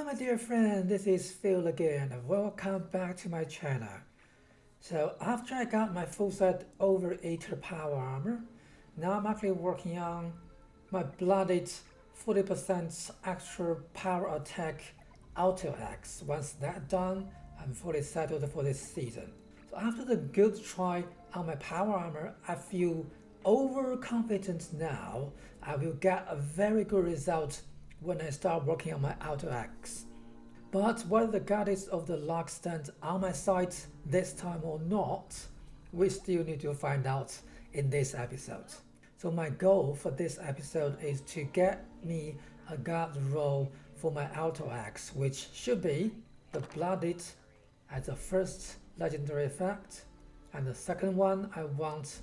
my dear friend, this is Phil again and welcome back to my channel. So after I got my full set overeater power armor, now I'm actually working on my bloodied 40% extra power attack auto axe. Once that's done, I'm fully settled for this season. So after the good try on my power armor, I feel overconfident now. I will get a very good result when I start working on my auto axe. But whether the goddess of the luck stands on my side this time or not, we still need to find out in this episode. So my goal for this episode is to get me a god roll for my auto axe, which should be the bloodied as the first legendary effect, and the second one I want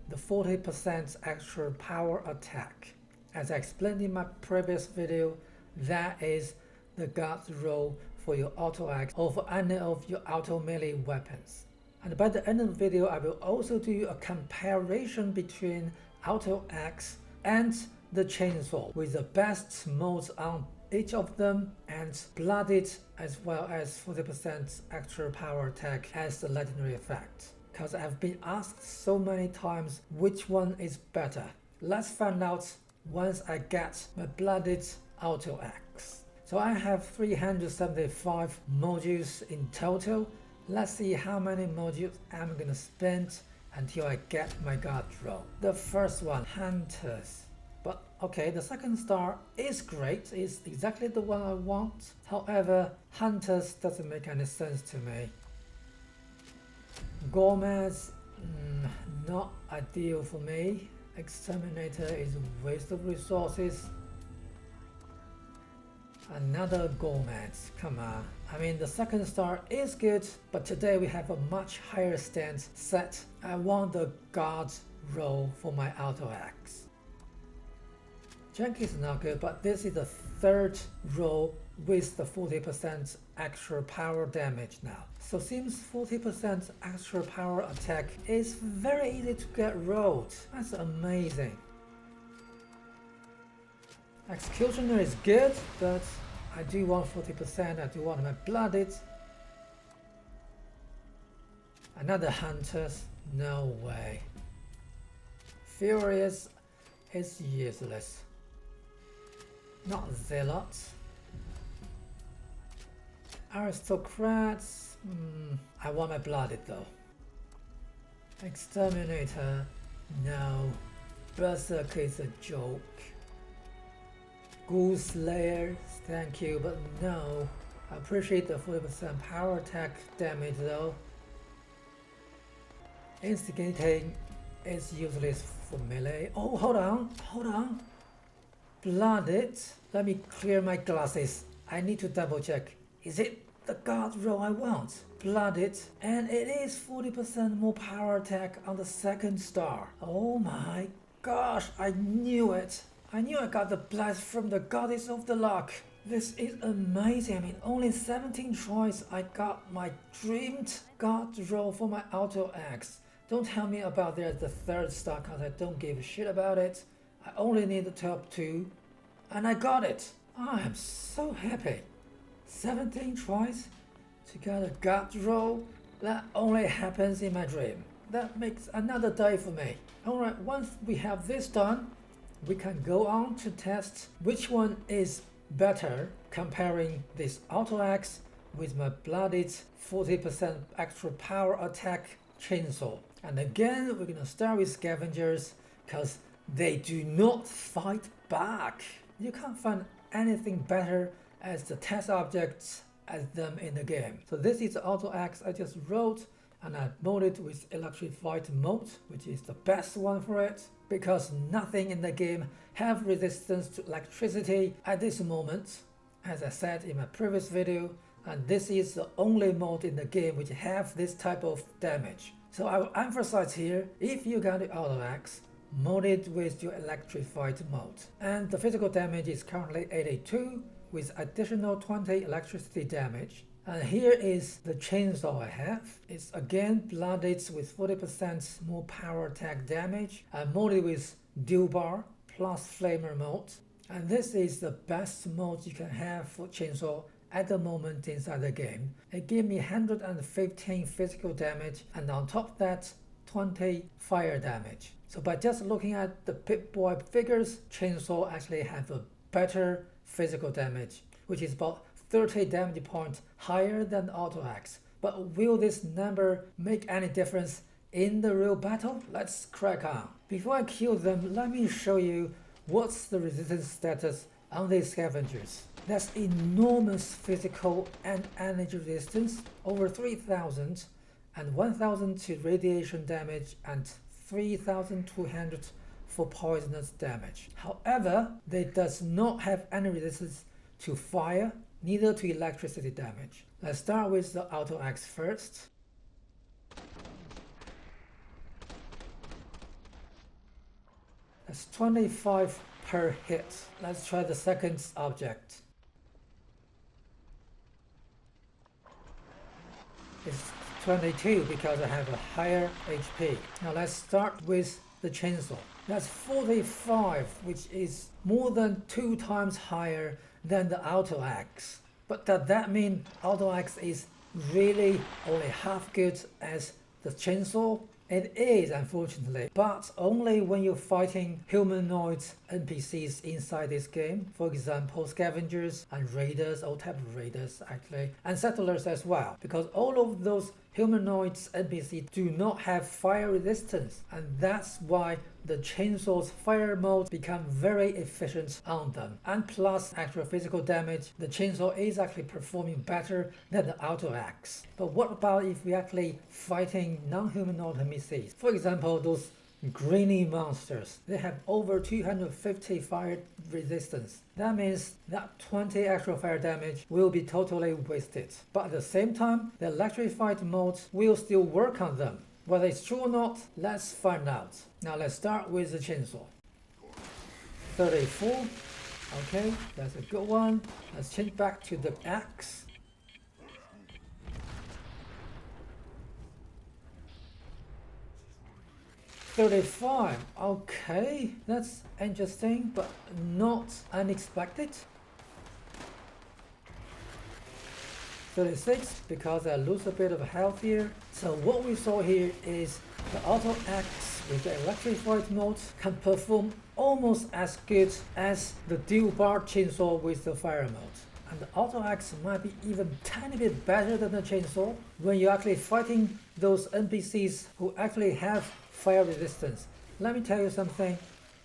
the 40% extra power attack. As I explained in my previous video, that is the god roll for your auto axe or for any of your auto melee weapons. And by the end of the video, I will also do a comparison between auto axe and the chainsaw with the best modes on each of them, and bloodied as well as 40% extra power attack as the legendary effect. Because I've been asked so many times which one is better. Let's find out once I get my bloodied auto axe. So I have 375 modules in total. Let's see how many modules I'm gonna spend until I get my god roll. The first one, Hunters. But okay, the second star is great, it's exactly the one I want. However, Hunters doesn't make any sense to me. Gourmets, not ideal for me. Exterminator is a waste of resources. Another gourmet, come on. I mean, the second star is good, but today we have a much higher stance set. I want the god roll for my auto axe. Jank is not good, but this is the third roll with the 40% extra power damage now. So seems 40% extra power attack is very easy to get rolled. That's amazing. Executioner is good, but I do want 40%, I do want my bloodied. Another Hunters, no way. Furious is useless. Not Zealots. Aristocrats, I want my bloodied though. Exterminator, no. Berserk is a joke. Ghoul Slayer, thank you, but no. I appreciate the 40% power attack damage though. Instigating is useless for melee. Oh, hold on. Blooded. Let me clear my glasses. I need to double check. Is it the god roll I want? Blooded, and it is 40% more power attack on the second star. Oh my gosh, I knew it. I knew I got the blast from the goddess of the luck. This is amazing. I mean, only 17 tries I got my dreamed god roll for my auto axe. Don't tell me about there's the third star because I don't give a shit about it. I only need the top two, and I got it. I am so happy. 17 tries to get a god roll. That only happens in my dream. That makes another day for me. Alright, once we have this done, we can go on to test which one is better, comparing this auto axe with my bloodied 40% extra power attack chainsaw. And again, we're gonna start with scavengers because they do not fight back. You can't find anything better as the test objects as them in the game. So this is the auto axe I just wrote, and I modded with electrified mode, which is the best one for it, because nothing in the game have resistance to electricity at this moment, as I said in my previous video, and this is the only mode in the game which have this type of damage. So I will emphasize here, if you got the auto axe, modded with your electrified mode. And the physical damage is currently 82 with additional 20 electricity damage. And here is the chainsaw I have. It's again bloodied with 40% more power attack damage and modded with dual bar plus flamer mode. And this is the best mode you can have for chainsaw at the moment inside the game. It gave me 115 physical damage and on top of that 20 fire damage. So by just looking at the Pip-Boy figures, Chainsaw actually have a better physical damage, which is about 30 damage points higher than Auto Axe. But will this number make any difference in the real battle? Let's crack on. Before I kill them, let me show you what's the resistance status on these scavengers. That's enormous physical and energy resistance, over 3000 and 1000 to radiation damage and 3200 for poisonous damage. However, they does not have any resistance to fire, neither to electricity damage. Let's start with the Auto Axe first. That's 25 per hit. Let's try the second object. It's 22 because I have a higher HP. Now let's start with the chainsaw. That's 45, which is more than 2 times higher than the Auto Axe. But does that mean Auto Axe is really only half good as the chainsaw? It is, unfortunately, but only when you're fighting humanoid NPCs inside this game. For example, scavengers and raiders, all type of raiders actually, and settlers as well. Because all of those humanoids NPCs do not have fire resistance, and that's why the chainsaw's fire mode become very efficient on them. And plus actual physical damage, the chainsaw is actually performing better than the Auto Axe. But what about if we actually fighting non-humanoid NPCs? For example, those greeny monsters. They have over 250 fire resistance. That means that 20 actual fire damage will be totally wasted. But at the same time, the electrified mode will still work on them. Whether it's true or not, let's find out. Now let's start with the chainsaw. 34. Okay, that's a good one. Let's change back to the axe. 35. Okay, that's interesting, but not unexpected. 36, because I lose a bit of health here. So what we saw here is the Auto Axe with the electrified mode can perform almost as good as the dual bar chainsaw with the fire mode. And the Auto Axe might be even tiny bit better than the chainsaw when you're actually fighting those NPCs who actually have fire resistance. Let me tell you something,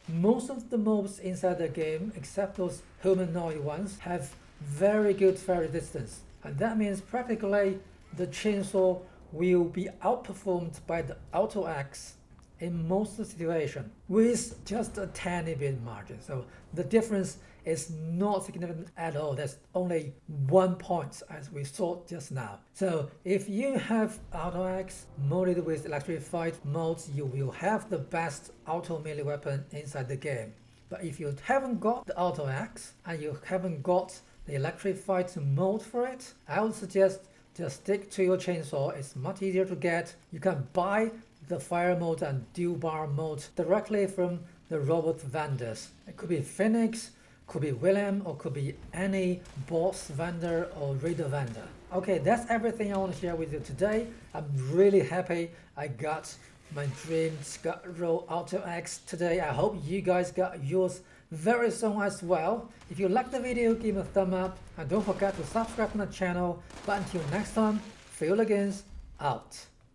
most of the mobs inside the game, except those humanoid ones, have very good fire resistance. And that means practically the chainsaw will be outperformed by the Auto Axe in most situations with just a tiny bit margin. So the difference is not significant at all. That's only 1 point as we saw just now. So if you have Auto Axe modded with electrified modes, you will have the best auto melee weapon inside the game. But if you haven't got the Auto Axe and you haven't got the electrified mode for it, I would suggest just stick to your chainsaw. It's much easier to get. You can buy the fire mode and dual bar mode directly from the robot vendors. It could be Phoenix, could be William, or could be any boss vendor or raider vendor. Okay, that's everything I want to share with you today. I'm really happy I got my dream Scott Roll Auto Axe today. I hope you guys got yours very soon as well. If you like the video, give me a thumb up and don't forget to subscribe to my channel. But until next time, Phil again, out.